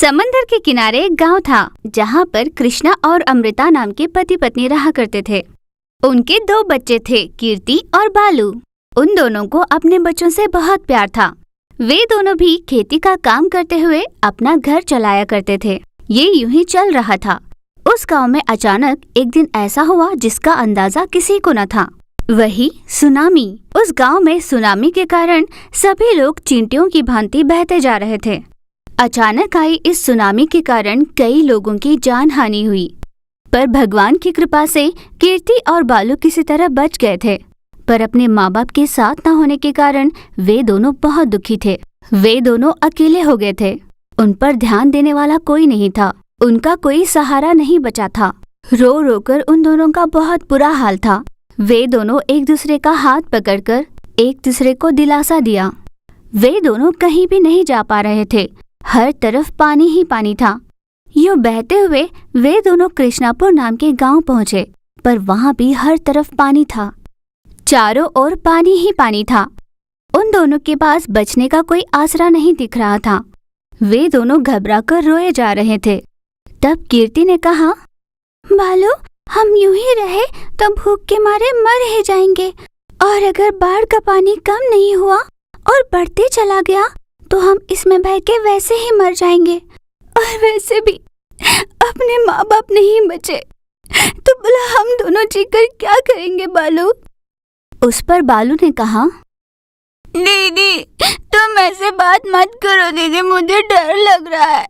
समंदर के किनारे एक गांव था जहां पर कृष्णा और अमृता नाम के पति पत्नी रहा करते थे। उनके 2 बच्चे थे, कीर्ति और बालू। उन दोनों को अपने बच्चों से बहुत प्यार था। वे दोनों भी खेती का काम करते हुए अपना घर चलाया करते थे। ये यूं ही चल रहा था। उस गांव में अचानक एक दिन ऐसा हुआ जिसका अंदाजा किसी को न था। वही सुनामी। उस गांव में सुनामी के कारण सभी लोग चींटियों की भांति बहते जा रहे थे। अचानक आई इस सुनामी के कारण कई लोगों की जान हानि हुई, पर भगवान की कृपा से कीर्ति और बालू किसी तरह बच गए थे। पर अपने माँ बाप के साथ न होने के कारण वे दोनों बहुत दुखी थे। वे दोनों अकेले हो गए थे। उन पर ध्यान देने वाला कोई नहीं था। उनका कोई सहारा नहीं बचा था। रो रो कर उन दोनों का बहुत बुरा हाल था। वे दोनों एक दूसरे का हाथ पकड़कर एक दूसरे को दिलासा दिया। वे दोनों कहीं भी नहीं जा पा रहे थे। हर तरफ पानी ही पानी था। यूं बहते हुए वे दोनों कृष्णापुर नाम के गांव पहुंचे, पर वहां भी हर तरफ पानी था। चारों ओर पानी ही पानी था। उन दोनों के पास बचने का कोई आसरा नहीं दिख रहा था। वे दोनों घबराकर रोए जा रहे थे। तब कीर्ति ने कहा, बालू, हम यूं ही रहे तो भूख के मारे मर ही जाएंगे, और अगर बाढ़ का पानी कम नहीं हुआ और बढ़ते चला गया तो हम इसमें बह के वैसे ही मर जाएंगे, और वैसे भी अपने माँ बाप नहीं बचे तो भला हम दोनों जीकर क्या करेंगे बालू। उस पर बालू ने कहा, दीदी तुम ऐसे बात मत करो दीदी, मुझे डर लग रहा है।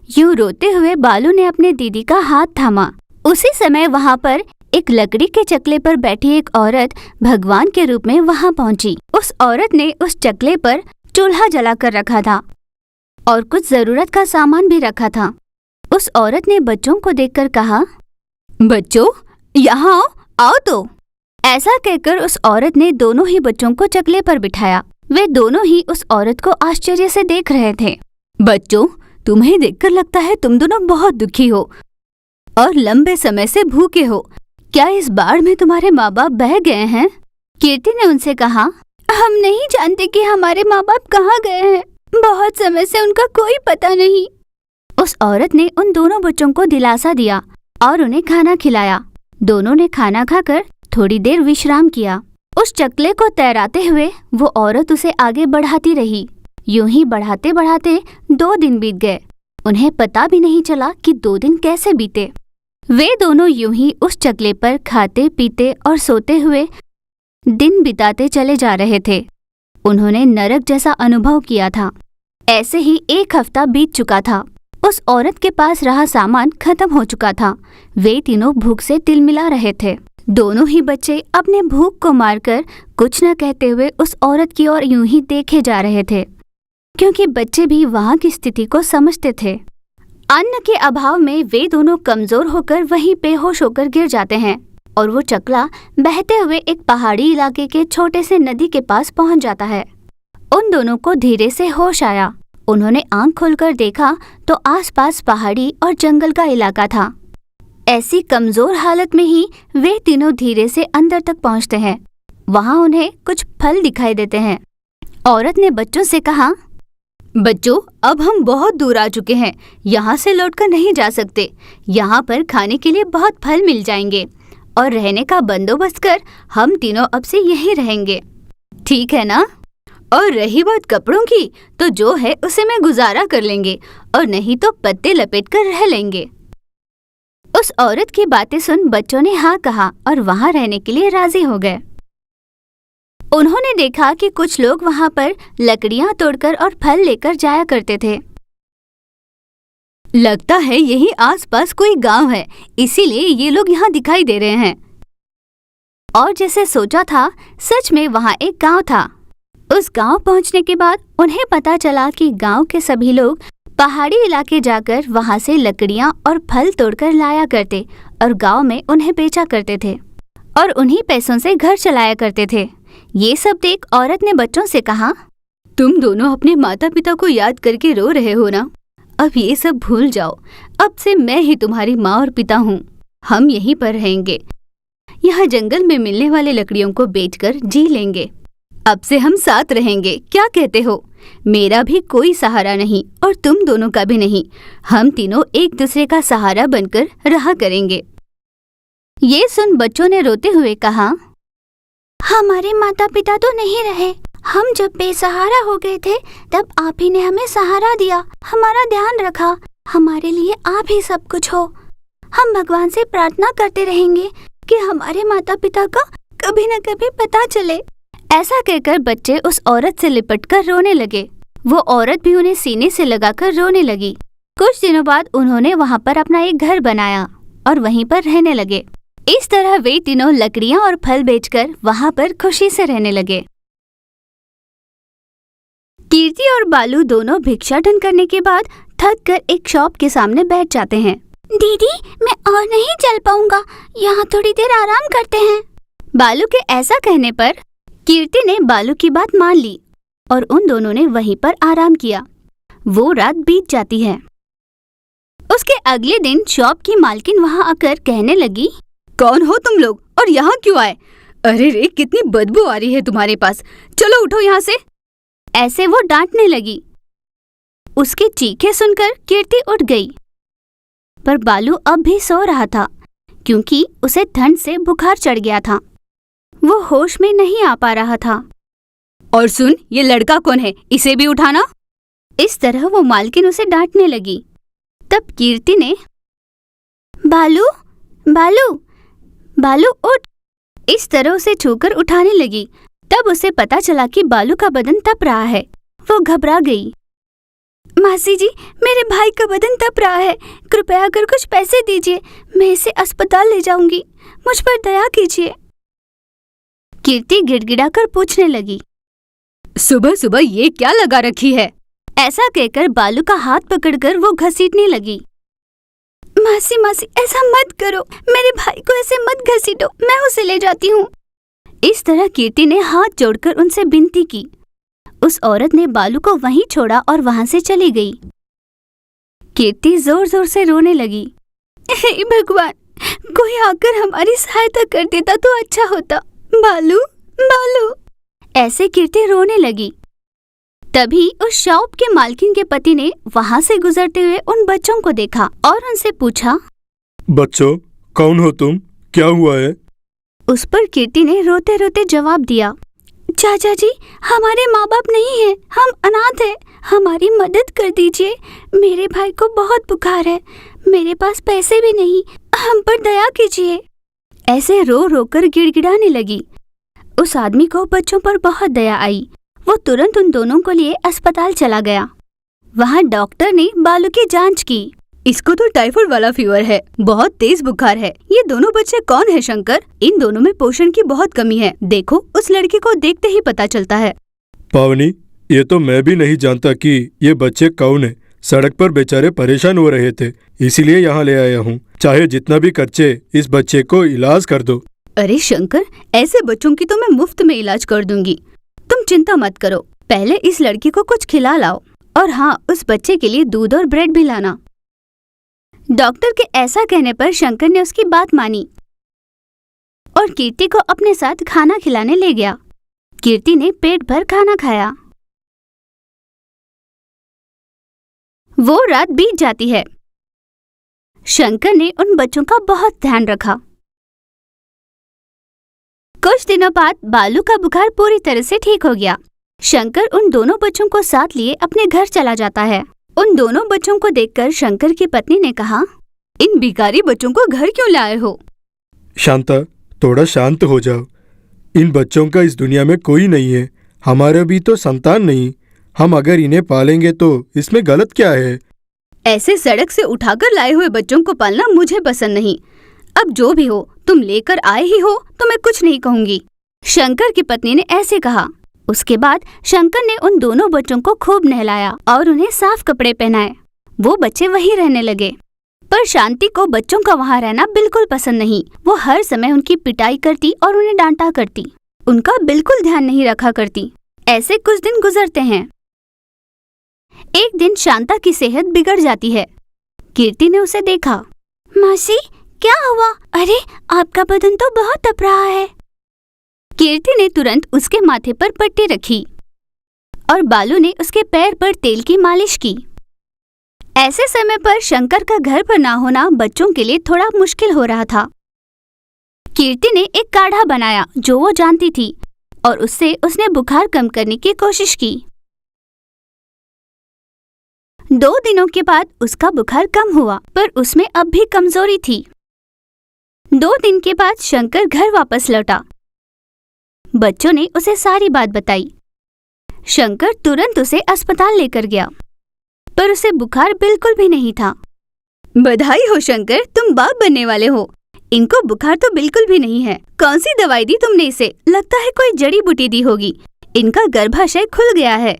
यूं रोते हुए बालू ने अपने दीदी का हाथ थामा। उसी समय वहाँ पर एक लकड़ी के चकले पर बैठी एक औरत भगवान के रूप में वहाँ पहुँची। उस औरत ने उस चकले पर चूल्हा जलाकर रखा था और कुछ जरूरत का सामान भी रखा था। उस औरत ने बच्चों को देखकर कहा, बच्चों यहाँ आओ, आओ तो। ऐसा कहकर उस औरत ने दोनों ही बच्चों को चकले पर बिठाया। वे दोनों ही उस औरत को आश्चर्य से देख रहे थे। बच्चों, तुम्हें देखकर लगता है तुम दोनों बहुत दुखी हो और लंबे समय से भूखे हो। क्या इस बाढ़ में तुम्हारे माँ बाप बह गए हैं? कीर्ति ने उनसे कहा, हम नहीं जानते कि हमारे माँ बाप कहाँ गए हैं। बहुत समय से उनका कोई पता नहीं। उस औरत ने उन दोनों बच्चों को दिलासा दिया और उन्हें खाना खिलाया। दोनों ने खाना खाकर थोड़ी देर विश्राम किया। उस चकले को तैराते हुए वो औरत उसे आगे बढ़ाती रही। यूं ही बढ़ाते बढ़ाते 2 दिन बीत गए। उन्हें पता भी नहीं चला कि 2 दिन कैसे बीते। वे दोनों यूं ही उस चकले पर खाते पीते और सोते हुए दिन बिताते चले जा रहे थे। उन्होंने नरक जैसा अनुभव किया था। ऐसे ही 1 हफ्ता बीत चुका था। उस औरत के पास रहा सामान खत्म हो चुका था। वे तीनों भूख से तिलमिला रहे थे। दोनों ही बच्चे अपने भूख को मारकर कुछ न कहते हुए उस औरत की ओर यूं ही देखे जा रहे थे, क्योंकि बच्चे भी वहां की स्थिति को समझते थे। अन्न के अभाव में वे दोनों कमजोर होकर वहीं बेहोश होकर गिर जाते हैं और वो चकला बहते हुए एक पहाड़ी इलाके के छोटे से नदी के पास पहुंच जाता है। उन दोनों को धीरे से होश आया। उन्होंने आंख खोलकर देखा तो आसपास पहाड़ी और जंगल का इलाका था। ऐसी कमजोर हालत में ही वे तीनों धीरे से अंदर तक पहुंचते हैं। वहां उन्हें कुछ फल दिखाई देते हैं। औरत ने बच्चों से कहा, बच्चों, अब हम बहुत दूर आ चुके हैं। यहाँ से लौटकर नहीं जा सकते। यहाँ पर खाने के लिए बहुत फल मिल जाएंगे और रहने का बंदोबस्त कर हम तीनों अब से यहीं रहेंगे, ठीक है ना? और रही बात कपड़ों की, तो जो है उसे में गुजारा कर लेंगे और नहीं तो पत्ते लपेट कर रह लेंगे। उस औरत की बातें सुन बच्चों ने हाँ कहा और वहां रहने के लिए राजी हो गए। उन्होंने देखा कि कुछ लोग वहां पर लकड़ियां तोड़कर और फल लेकर जाया करते थे। लगता है यही आसपास कोई गांव है, इसीलिए ये लोग यहाँ दिखाई दे रहे हैं। और जैसे सोचा था, सच में वहाँ एक गांव था। उस गांव पहुँचने के बाद उन्हें पता चला कि गांव के सभी लोग पहाड़ी इलाके जाकर वहाँ से लकड़ियाँ और फल तोड़कर लाया करते और गांव में उन्हें बेचा करते थे और उन्हीं पैसों से घर चलाया करते थे। ये सब देख औरत ने बच्चों से कहा, तुम दोनों अपने माता पिता को याद करके रो रहे हो ना? अब ये सब भूल जाओ। अब से मैं ही तुम्हारी माँ और पिता हूँ। हम यहीं पर रहेंगे। यहाँ जंगल में मिलने वाले लकड़ियों को बेचकर जी लेंगे। अब से हम साथ रहेंगे, क्या कहते हो? मेरा भी कोई सहारा नहीं और तुम दोनों का भी नहीं। हम तीनों एक दूसरे का सहारा बनकर रहा करेंगे। ये सुन बच्चों ने रोते हुए कहा, हमारे माता पिता तो नहीं रहे। हम जब बेसहारा हो गए थे तब आप ही ने हमें सहारा दिया, हमारा ध्यान रखा। हमारे लिए आप ही सब कुछ हो। हम भगवान से प्रार्थना करते रहेंगे कि हमारे माता पिता का कभी न कभी पता चले। ऐसा कहकर बच्चे उस औरत से लिपटकर रोने लगे। वो औरत भी उन्हें सीने से लगाकर रोने लगी। कुछ दिनों बाद उन्होंने वहाँ पर अपना एक घर बनाया और वहीं पर रहने लगे। इस तरह वे तीनों लकड़ियाँ और फल बेचकर वहाँ पर खुशी से रहने लगे। कीर्ति और बालू दोनों भिक्षाटन करने के बाद थक कर एक शॉप के सामने बैठ जाते हैं। दीदी, मैं और नहीं चल पाऊंगा, यहाँ थोड़ी देर आराम करते हैं। बालू के ऐसा कहने पर कीर्ति ने बालू की बात मान ली और उन दोनों ने वहीं पर आराम किया। वो रात बीत जाती है। उसके अगले दिन शॉप की मालकिन वहाँ आकर कहने लगी, कौन हो तुम लोग और यहाँ क्यों आए? अरे रे, कितनी बदबू आ रही है तुम्हारे पास, चलो उठो यहाँ से। ऐसे वो डांटने लगी। उसकी चीखें सुनकर कीर्ति उठ गई, पर बालू अब भी सो रहा था क्योंकि उसे ठंड से बुखार चढ़ गया था। वो होश में नहीं आ पा रहा था। और सुन, ये लड़का कौन है, इसे भी उठाना। इस तरह वो मालकिन उसे डांटने लगी। तब कीर्ति ने, बालू बालू बालू उठ, इस तरह उसे छूकर उठाने लगी। तब उसे पता चला कि बालू का बदन तप रहा है। वो घबरा गई। मासी जी, मेरे भाई का बदन तप रहा है, कृपया कर कुछ पैसे दीजिए, मैं इसे अस्पताल ले जाऊंगी, मुझ पर दया कीजिए। कीर्ति गिड़गिड़ाकर पूछने लगी, सुबह सुबह ये क्या लगा रखी है? ऐसा कहकर बालू का हाथ पकड़कर वो घसीटने लगी। मासी मासी, ऐसा मत करो, मेरे भाई को ऐसे मत घसीटो, मैं उसे ले जाती हूँ। इस तरह कीर्ति ने हाथ जोड़कर उनसे विनती की। उस औरत ने बालू को वहीं छोड़ा और वहां से चली गई। कीर्ति जोर जोर से रोने लगी। हे भगवान, कोई आकर हमारी सहायता कर देता तो अच्छा होता। बालू बालू, ऐसे कीर्ति रोने लगी। तभी उस शॉप के मालकिन के पति ने वहां से गुजरते हुए उन बच्चों को देखा और उनसे पूछा, बच्चों, कौन हो तुम, क्या हुआ है? उस पर कीर्ति ने रोते रोते जवाब दिया, चाचा जी, हमारे माँ बाप नहीं हैं, हम अनाथ हैं, हमारी मदद कर दीजिए। मेरे भाई को बहुत बुखार है, मेरे पास पैसे भी नहीं, हम पर दया कीजिए। ऐसे रो रो कर गिड़गिड़ाने लगी। उस आदमी को बच्चों पर बहुत दया आई। वो तुरंत उन दोनों को लिए अस्पताल चला गया। वहाँ डॉक्टर ने बालू की जांच की। इसको तो टाइफाइड वाला फीवर है, बहुत तेज बुखार है। ये दोनों बच्चे कौन है शंकर? इन दोनों में पोषण की बहुत कमी है। देखो, उस लड़की को देखते ही पता चलता है। पावनी, ये तो मैं भी नहीं जानता कि ये बच्चे कौन है। सड़क पर बेचारे परेशान हो रहे थे, इसीलिए यहाँ ले आया हूँ। चाहे जितना भी खर्चे, इस बच्चे को इलाज कर दो। अरे शंकर, ऐसे बच्चों की तो मैं मुफ्त में इलाज कर दूंगी, तुम चिंता मत करो। पहले इस लड़की को कुछ खिला लाओ, और हाँ, उस बच्चे के लिए दूध और ब्रेड भी लाना। डॉक्टर के ऐसा कहने पर शंकर ने उसकी बात मानी और कीर्ति को अपने साथ खाना खिलाने ले गया। कीर्ति ने पेट भर खाना खाया। वो रात बीत जाती है। शंकर ने उन बच्चों का बहुत ध्यान रखा। कुछ दिनों बाद बालू का बुखार पूरी तरह से ठीक हो गया। शंकर उन दोनों बच्चों को साथ लिए अपने घर चला जाता है। उन दोनों बच्चों को देखकर शंकर की पत्नी ने कहा, इन भिखारी बच्चों को घर क्यों लाए हो? शांता, थोड़ा शांत हो जाओ। इन बच्चों का इस दुनिया में कोई नहीं है। हमारा भी तो संतान नहीं। हम अगर इन्हें पालेंगे तो इसमें गलत क्या है? ऐसे सड़क से उठाकर लाए हुए बच्चों को पालना मुझे पसंद नहीं। अब जो भी हो, तुम लेकर आए ही हो तो मैं कुछ नहीं कहूंगी। शंकर की पत्नी ने ऐसे कहा। उसके बाद शंकर ने उन दोनों बच्चों को खूब नहलाया और उन्हें साफ कपड़े पहनाए। वो बच्चे वहीं रहने लगे। पर शांति को बच्चों का वहाँ रहना बिल्कुल पसंद नहीं। वो हर समय उनकी पिटाई करती और उन्हें डांटा करती। उनका बिल्कुल ध्यान नहीं रखा करती। ऐसे कुछ दिन गुजरते हैं। एक दिन शांता की सेहत बिगड़ जाती है। कीर्ति ने उसे देखा। मासी, क्या हुआ? अरे, आपका बदन तो बहुत तप रहा है। कीर्ति ने तुरंत उसके माथे पर पट्टी रखी और बालू ने उसके पैर पर तेल की मालिश की। ऐसे समय पर शंकर का घर पर ना होना बच्चों के लिए थोड़ा मुश्किल हो रहा था। कीर्ति ने एक काढ़ा बनाया जो वो जानती थी और उससे उसने बुखार कम करने की कोशिश की। 2 दिनों के बाद उसका बुखार कम हुआ, पर उसमें अब भी कमजोरी थी। 2 दिन के बाद शंकर घर वापस लौटा। बच्चों ने उसे सारी बात बताई। शंकर तुरंत उसे अस्पताल लेकर गया, पर उसे बुखार बिल्कुल भी नहीं था। बधाई हो शंकर, तुम बाप बनने वाले हो। इनको बुखार तो बिल्कुल भी नहीं है। कौन सी दवाई दी तुमने इसे? लगता है कोई जड़ी बूटी दी होगी। इनका गर्भाशय खुल गया है।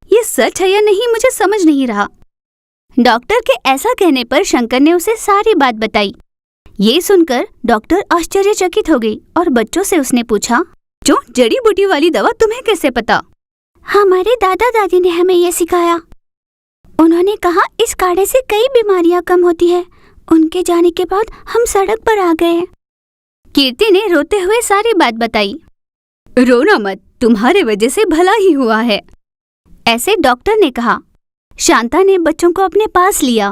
ये सच है या नहीं मुझे समझ नहीं रहा। डॉक्टर के ऐसा कहने पर शंकर ने उसे सारी बात बताई। ये सुनकर डॉक्टर आश्चर्यचकित हो गई और बच्चों से उसने पूछा, जो जड़ी बूटी वाली दवा तुम्हें कैसे पता? हमारे दादा दादी ने हमें ये सिखाया। उन्होंने कहा इस काढ़े से कई बीमारियां कम होती है। उनके जाने के बाद हम सड़क पर आ गए। कीर्ति ने रोते हुए सारी बात बताई। रोना मत, तुम्हारे वजह से भला ही हुआ है, ऐसे डॉक्टर ने कहा। शांता ने बच्चों को अपने पास लिया।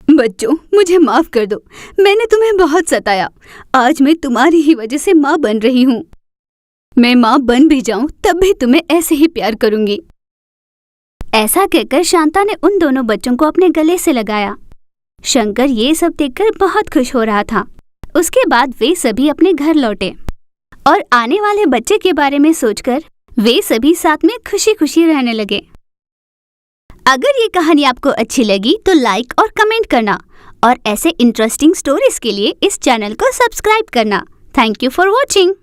बच्चों, मुझे माफ कर दो, मैंने तुम्हें बहुत सताया। आज मैं तुम्हारी ही वजह से माँ बन रही हूँ। मैं माँ बन भी जाऊं तब भी तुम्हें ऐसे ही प्यार करूंगी। ऐसा कहकर शांता ने उन दोनों बच्चों को अपने गले से लगाया। शंकर ये सब देखकर बहुत खुश हो रहा था। उसके बाद वे सभी अपने घर लौटे और आने वाले बच्चे के बारे में सोचकर वे सभी साथ में खुशी खुशी रहने लगे। अगर ये कहानी आपको अच्छी लगी तो लाइक और कमेंट करना और ऐसे इंटरेस्टिंग स्टोरीज के लिए इस चैनल को सब्सक्राइब करना। Thank you for watching.